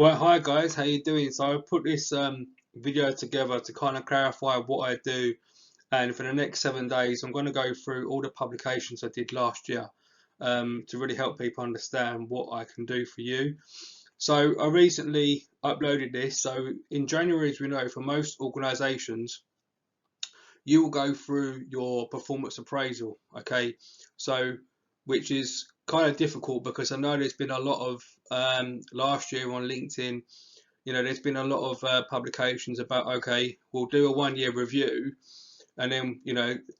Well, hi guys, how you doing? So I put this video together to kind of clarify what I do, and for the next 7 days, I'm going to go through all the publications I did last year to really help people understand what I can do for you. So I recently uploaded this. So in January, as we know, for most organisations, you will go through your performance appraisal, okay? So which is kind of difficult because I know there's been a lot of last year on LinkedIn. There's been a lot of publications about, okay, we'll do a 1 year review, and then,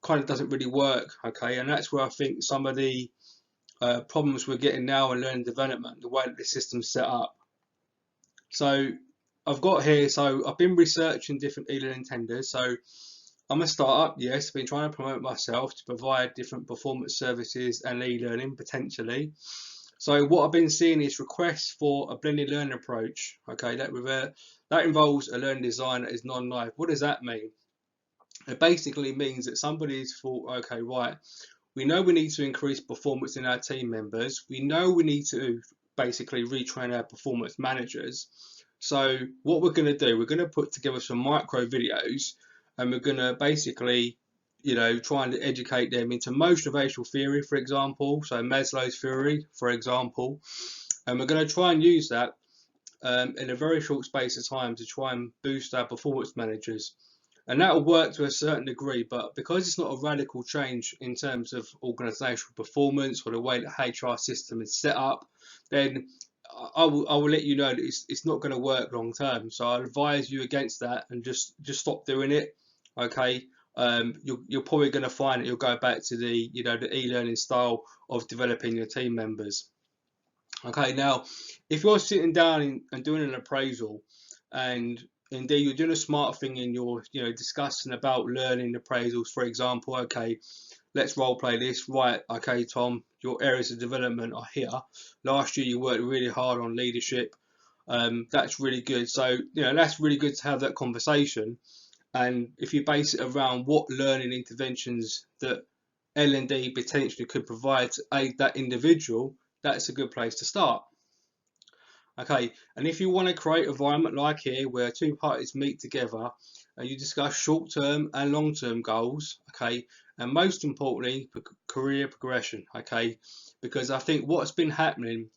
kind of doesn't really work, okay? And that's where I think some of the problems we're getting now in learning development, the way that the system's set up. So I've been researching different e-learning tenders. So I'm a startup, yes, been trying to promote myself to provide different performance services and e-learning potentially. So what I've been seeing is requests for a blended learning approach. Okay, that involves a learning design that is non-live. What does that mean? It basically means that somebody's thought, okay, right, we know we need to increase performance in our team members. We know we need to basically retrain our performance managers. So what we're going to do, we're going to put together some micro videos, and we're going to basically, trying to educate them into motivational theory, for example, so Maslow's theory, for example, and we're going to try and use that in a very short space of time to try and boost our performance managers. And that will work to a certain degree, but because it's not a radical change in terms of organisational performance or the way the HR system is set up, then I will let you know that it's not going to work long term. So I advise you against that and just stop doing it. Okay, you're probably going to find that you'll go back to the the e-learning style of developing your team members. Okay, now if you're sitting down and doing an appraisal, and indeed you're doing a smart thing and you're discussing about learning appraisals, for example, okay, let's role play this. Right, okay, Tom, your areas of development are here. Last year you worked really hard on leadership. That's really good. So that's really good to have that conversation. And if you base it around what learning interventions that L&D potentially could provide to aid that individual, that's a good place to start. Okay, and if you want to create an environment like here where two parties meet together and you discuss short-term and long-term goals, okay, and most importantly, career progression, okay, because I think what's been happening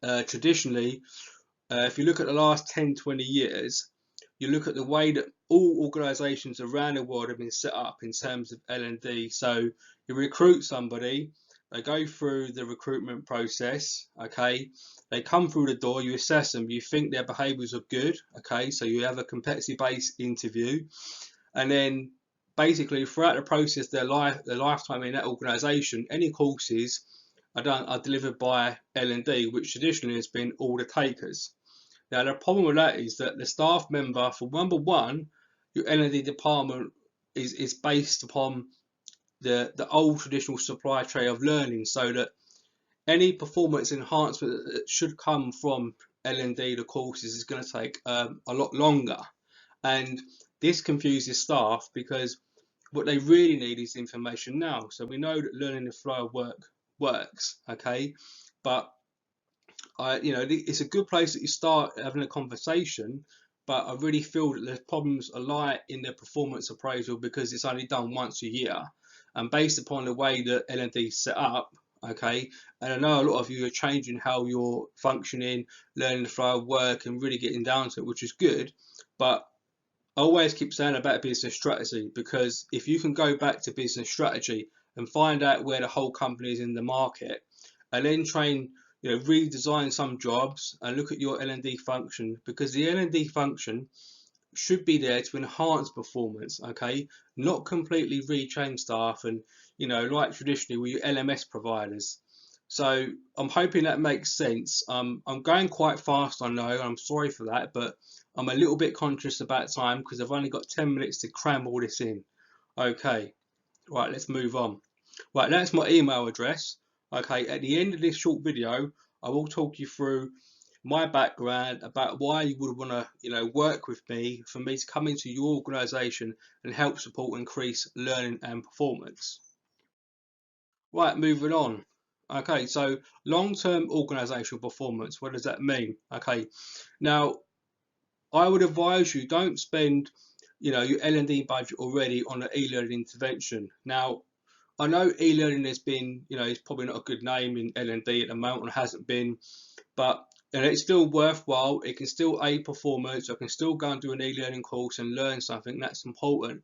traditionally, if you look at the last 10, 20 years, you look at the way that all organisations around the world have been set up in terms of L&D. So you recruit somebody, they go through the recruitment process, okay, they come through the door, you assess them, you think their behaviours are good, okay, so you have a competency-based interview, and then basically throughout the process, their lifetime in that organisation, any courses are delivered by L&D, which traditionally has been all the takers. Now the problem with that is that the staff member, for number one, your L&D department is based upon the old traditional supply chain of learning, so that any performance enhancement that should come from L&D, the courses, is going to take a lot longer. And this confuses staff because what they really need is information now. So we know that learning the flow of work works, okay, but it's a good place that you start having a conversation, but I really feel that the problems lie in the performance appraisal because it's only done once a year, and based upon the way that L&D is set up, okay, and I know a lot of you are changing how you're functioning, learning the flow of work, and really getting down to it, which is good, but I always keep saying about business strategy, because if you can go back to business strategy and find out where the whole company is in the market, and then train, redesign some jobs and look at your L&D function, because the L&D function should be there to enhance performance, okay, not completely retrain staff and like traditionally with your LMS providers. So I'm hoping that makes sense. I'm going quite fast, I know, I'm sorry for that, but I'm a little bit conscious about time because I've only got 10 minutes to cram all this in. Okay, right, let's move on. Right, that's my email address. Okay, at the end of this short video, I will talk you through my background, about why you would want to, work with me, for me to come into your organisation and help support increase learning and performance. Right, moving on. Okay, so long-term organizational performance, what does that mean? Okay, now I would advise you don't spend, your L&D budget already on an e-learning intervention. Now, I know e-learning has been, it's probably not a good name in L&D at the moment, or hasn't been, but it's still worthwhile. It can still aid performance. I can still go and do an e-learning course and learn something. That's important.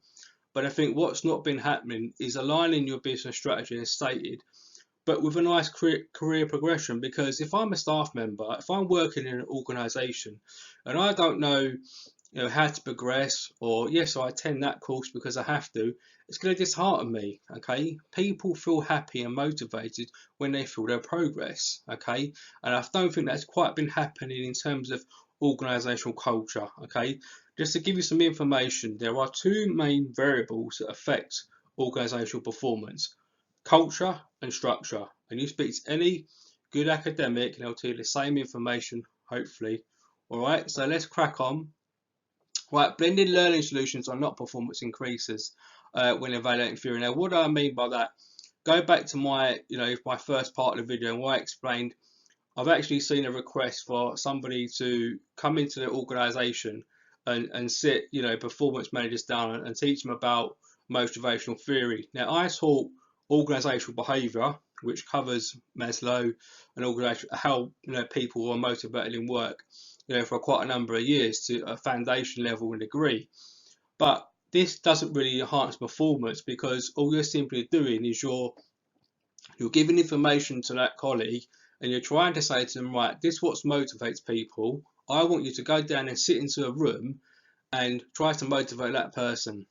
But I think what's not been happening is aligning your business strategy as stated, but with a nice career progression. Because if I'm a staff member, if I'm working in an organisation, and I don't know, how to progress, or yes, I attend that course because I have to, it's going to dishearten me. Okay, people feel happy and motivated when they feel their progress. Okay, and I don't think that's quite been happening in terms of organisational culture. Okay, just to give you some information, there are two main variables that affect organisational performance: culture and structure. And you speak to any good academic and they'll tell you the same information, hopefully. All right, so let's crack on. Right, blended learning solutions are not performance increases when evaluating theory. Now, what do I mean by that? Go back to my first part of the video and where I explained I've actually seen a request for somebody to come into the organisation and sit, performance managers down and teach them about motivational theory. Now, I taught organisational behaviour, which covers Maslow and organisation, how people are motivated in work, for quite a number of years to a foundation level and degree. But this doesn't really enhance performance because all you're simply doing is you're giving information to that colleague and you're trying to say to them, right, this is what motivates people. I want you to go down and sit into a room and try to motivate that person.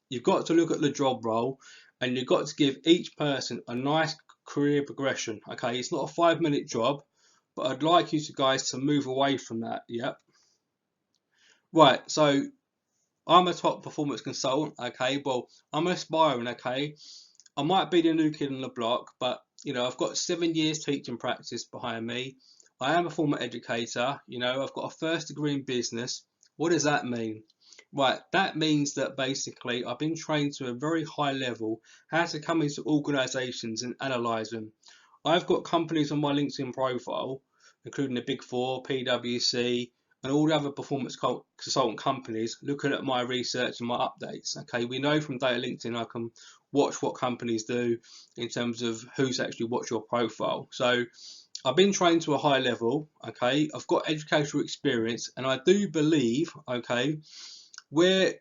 You've got to look at the job role and you've got to give each person a nice career progression. Okay, it's not a 5-minute job, but I'd like you guys to move away from that. Yep. Right, so I'm a top performance consultant. Okay, well, I'm aspiring. Okay, I might be the new kid on the block, but I've got 7 years teaching practice behind me. I am a former educator. I've got a first degree in business. What does that mean? Right, that means that basically I've been trained to a very high level how to come into organisations and analyse them. I've got companies on my LinkedIn profile, including the Big Four, PwC, and all the other performance consultant companies looking at my research and my updates. Okay, we know from data LinkedIn I can watch what companies do in terms of who's actually watched your profile. So I've been trained to a high level. Okay, I've got educational experience, and I do believe, okay, where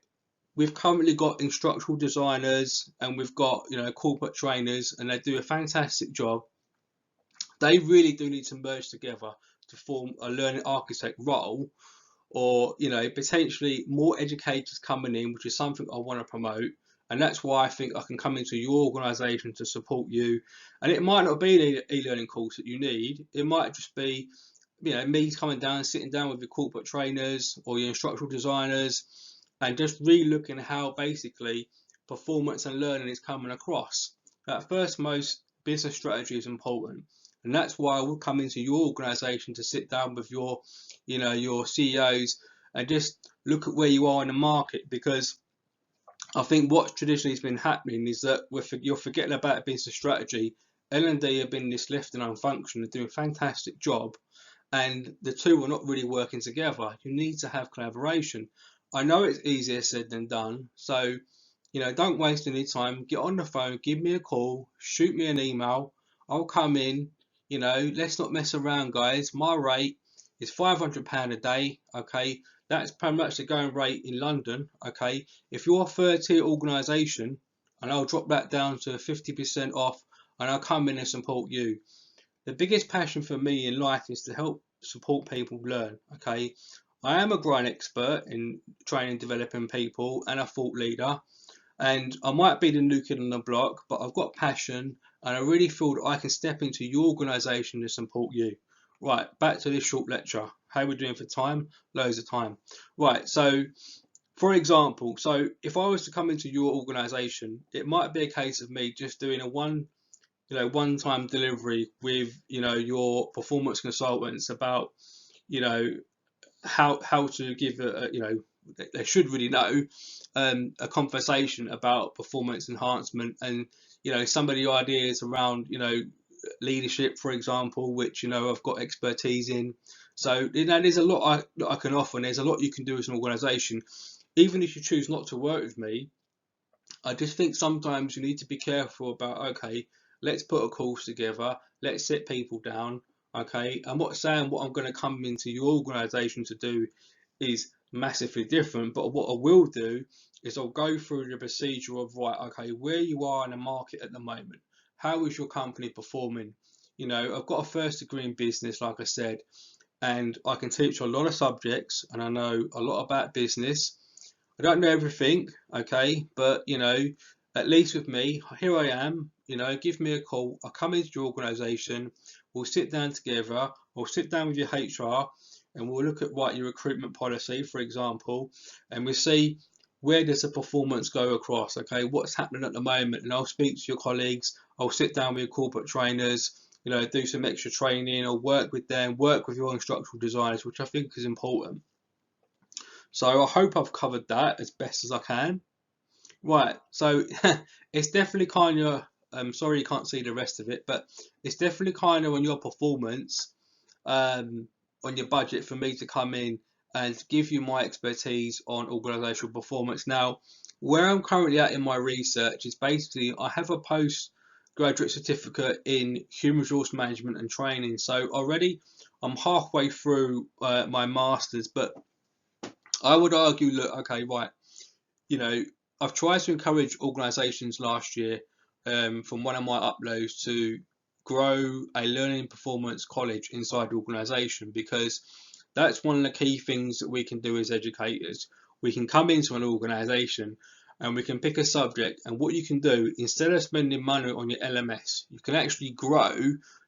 we've currently got instructional designers and we've got corporate trainers, and they do a fantastic job. They really do need to merge together to form a learning architect role, or potentially more educators coming in, which is something I want to promote. And that's why I think I can come into your organisation to support you. And it might not be the e-learning course that you need. It might just be me coming down, sitting down with your corporate trainers or your instructional designers, and just really looking at how basically performance and learning is coming across. That first, most business strategy is important, and that's why I will come into your organisation to sit down with your CEOs and just look at where you are in the market. Because I think what traditionally has been happening is that you're forgetting about business strategy. L&D have been this left and unfunction and doing a fantastic job, and the two are not really working together. You need to have collaboration. I know it's easier said than done, so don't waste any time. Get on the phone, give me a call, shoot me an email. I'll come in. Let's not mess around, guys. My rate is £500 a day. Okay, that's pretty much the going rate in London. Okay, if you're a third-tier organisation, and I'll drop that down to 50% off, and I'll come in and support you. The biggest passion for me in life is to help support people learn. Okay, I am a grind expert in training and developing people and a thought leader, and I might be the new kid on the block, but I've got passion and I really feel that I can step into your organisation to support you. Right, back to this short lecture. How are we doing for time? Loads of time. Right, so for example, so if I was to come into your organisation, it might be a case of me just doing a one-time delivery with your performance consultants about how to give they should really know a conversation about performance enhancement, and some of the ideas around leadership, for example, which I've got expertise in. So there's a lot that I can offer, and there's a lot you can do as an organisation. Even if you choose not to work with me, I just think sometimes you need to be careful about, okay, let's put a course together, let's sit people down, okay. I'm not saying what I'm going to come into your organisation to do is massively different, but what I will do is I'll go through the procedure of, right, okay, where you are in the market at the moment, how is your company performing? I've got a first degree in business, like I said, and I can teach a lot of subjects, and I know a lot about business. I don't know everything, okay, but at least with me, here I am. Give me a call. I'll come into your organisation. We'll sit down together. We'll sit down with your HR, and we'll look at your recruitment policy, for example, and we'll see where does the performance go across. Okay, what's happening at the moment, and I'll speak to your colleagues. I'll sit down with your corporate trainers. Do some extra training, or work with them, work with your instructional designers, which I think is important. So I hope I've covered that as best as I can. Right, so it's definitely kind of, I'm sorry you can't see the rest of it, but it's definitely kind of on your performance, on your budget, for me to come in and give you my expertise on organisational performance. Now, where I'm currently at in my research is basically I have a postgraduate certificate in human resource management and training. So already I'm halfway through my master's, but I would argue, look, okay, right, I've tried to encourage organisations last year, from one of my uploads, to grow a learning performance college inside the organisation, because that's one of the key things that we can do as educators. We can come into an organisation and we can pick a subject, and what you can do, instead of spending money on your LMS, you can actually grow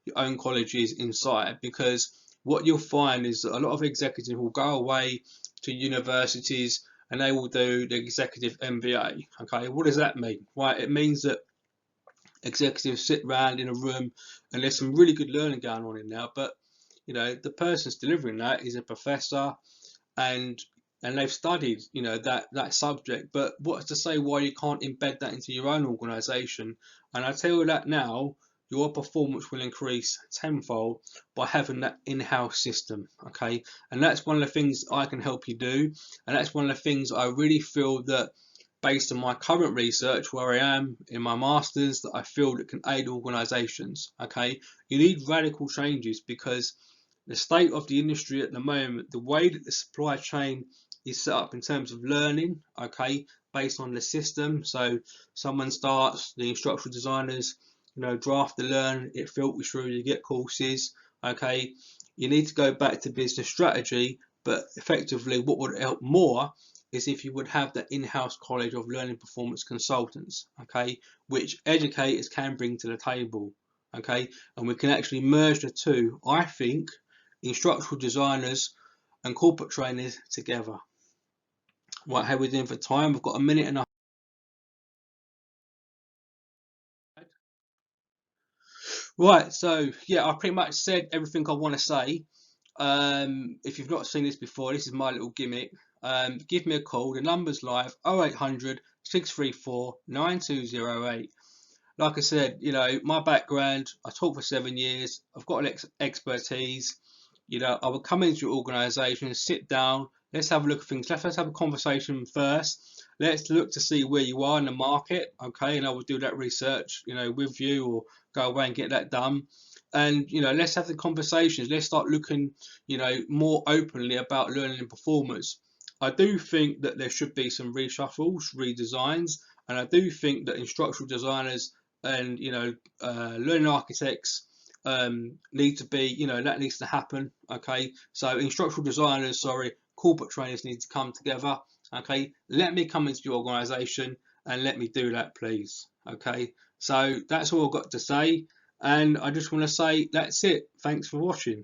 your own colleges inside, because what you'll find is that a lot of executives will go away to universities and they will do the executive MBA. Okay, what does that mean? Right, it means that executives sit around in a room and there's some really good learning going on in there, but the person's delivering that is a professor, and they've studied that subject. But what's to say why you can't embed that into your own organisation? And I tell you that now, your performance will increase tenfold by having that in-house system. Okay, and that's one of the things I can help you do, and that's one of the things I really feel that, based on my current research, where I am in my masters, that I feel that can aid organisations. Okay, you need radical changes, because the state of the industry at the moment, the way that the supply chain is set up in terms of learning, okay, based on the system. So someone starts, the instructional designers, draft the learn, it filters through, you get courses, okay. You need to go back to business strategy, but effectively what would help more is if you would have the in-house college of learning performance consultants, okay, which educators can bring to the table, okay, and we can actually merge the two, I think, instructional designers and corporate trainers together. Right, how are we doing for time? We've got a minute and a half. Right, so yeah, I pretty much said everything I want to say. If you've not seen this before, this is my little gimmick. Give me a call. The number's live: 0800 634 9208. Like I said, my background, I taught for 7 years. I've got expertise. I would come into your organisation, sit down, let's have a look at things. Let's have a conversation first. Let's look to see where you are in the market, okay? And I will do that research, with you, or go away and get that done. And let's have the conversations. Let's start looking, more openly about learning and performance. I do think that there should be some reshuffles, redesigns, and I do think that instructional designers and learning architects need to be, that needs to happen. Okay, so instructional designers, corporate trainers need to come together. Okay, let me come into your organisation and let me do that, please. Okay, so that's all I've got to say, and I just want to say that's it. Thanks for watching.